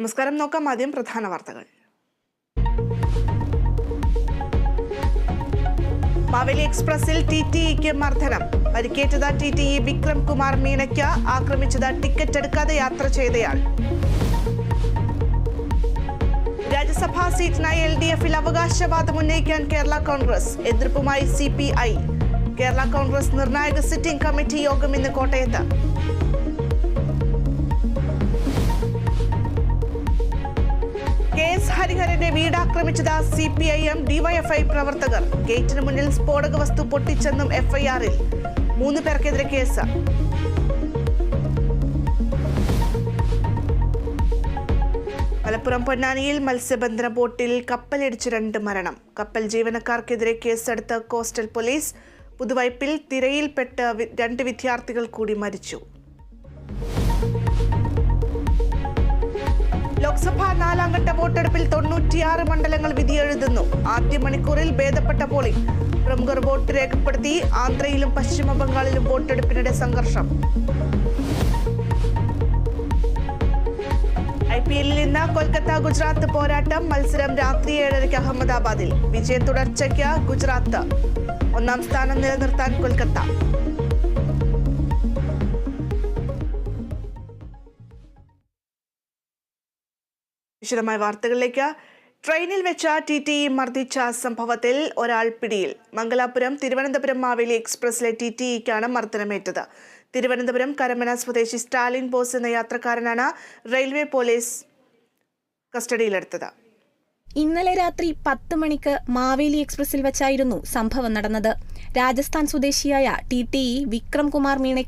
നമസ്കാരം. നോക്കാം ആദ്യം പ്രധാന വാർത്തകൾ. മാവേലി എക്സ്പ്രസിൽ ടിടിഇക്ക് മർദ്ദനം. പരിക്കേറ്റത് ടിടിഇ വിക്രം കുമാർ മീണയ്ക്ക്. ആക്രമിച്ചത് ടിക്കറ്റ് എടുക്കാതെ യാത്ര ചെയ്തയാൾ. രാജ്യസഭാ സീറ്റിനായി LDFൽ അവകാശവാദം ഉന്നയിക്കാൻ കേരള കോൺഗ്രസ്. എതിർപ്പുമായി CPI. കേരള കോൺഗ്രസ് നിർണായക സിറ്റിംഗ് കമ്മിറ്റി യോഗം ഇന്ന് കോട്ടയത്ത്. KS ഹരിഹരന്റെ വീട് ആക്രമിച്ചത് CPIM DYFI പ്രവർത്തകർ. ഗേറ്റിന് മുന്നിൽ സ്ഫോടക വസ്തു പൊട്ടിച്ചെന്നും FIRൽ. 3 പേർക്കെതിരെ കേസ്. മലപ്പുറം പൊന്നാനിയിൽ മത്സ്യബന്ധന ബോട്ടിൽ കപ്പലിടിച്ച് 2 മരണം. കപ്പൽ ജീവനക്കാർക്കെതിരെ കേസെടുത്ത കോസ്റ്റൽ പോലീസ്. പുതുവൈപ്പിൽ തിരയിൽപ്പെട്ട് 2 വിദ്യാർത്ഥികൾ കൂടി മരിച്ചു. ലോക്സഭാ 4ാം ഘട്ട വോട്ടെടുപ്പിൽ 96 മണ്ഡലങ്ങൾ വിധിയെഴുതുന്നു. ആദ്യ മണിക്കൂറിൽ ഭേദപ്പെട്ട പോളിംഗ്. പ്രമുഖർ വോട്ട് രേഖപ്പെടുത്തി. ആന്ധ്രയിലും പശ്ചിമ ബംഗാളിലും വോട്ടെടുപ്പിനിടെ സംഘർഷം. IPLൽ ഇന്ന് കൊൽക്കത്ത ഗുജറാത്ത് പോരാട്ടം. മത്സരം രാത്രി 7:30 അഹമ്മദാബാദിൽ. വിജയ തുടർച്ചയ്ക്ക് ഗുജറാത്ത്. 1ാം സ്ഥാനം നിലനിർത്താൻ കൊൽക്കത്ത. വിശദമായ വാർത്തകളിലേക്ക്. ട്രെയിനിൽ വെച്ച TTE മർദ്ദിച്ച സംഭവത്തിൽ ഒരാൾ പിടിയിൽ. മംഗലാപുരം തിരുവനന്തപുരം മാവേലി എക്സ്പ്രസിലെ TTEക്കാണ് മർദ്ദനമേറ്റത്. തിരുവനന്തപുരം കരമന സ്വദേശി സ്റ്റാലിൻ ബോസ് എന്ന യാത്രക്കാരനാണ് റെയിൽവേ പോലീസ് കസ്റ്റഡിയിലെടുത്തത്. ഇന്നലെ രാത്രി 10 മണിക്ക് മാവേലി എക്സ്പ്രസിൽ വച്ചായിരുന്നു സംഭവം നടന്നത്. രാജസ്ഥാൻ സ്വദേശിയായ TTE വിക്രം കുമാർ മീണ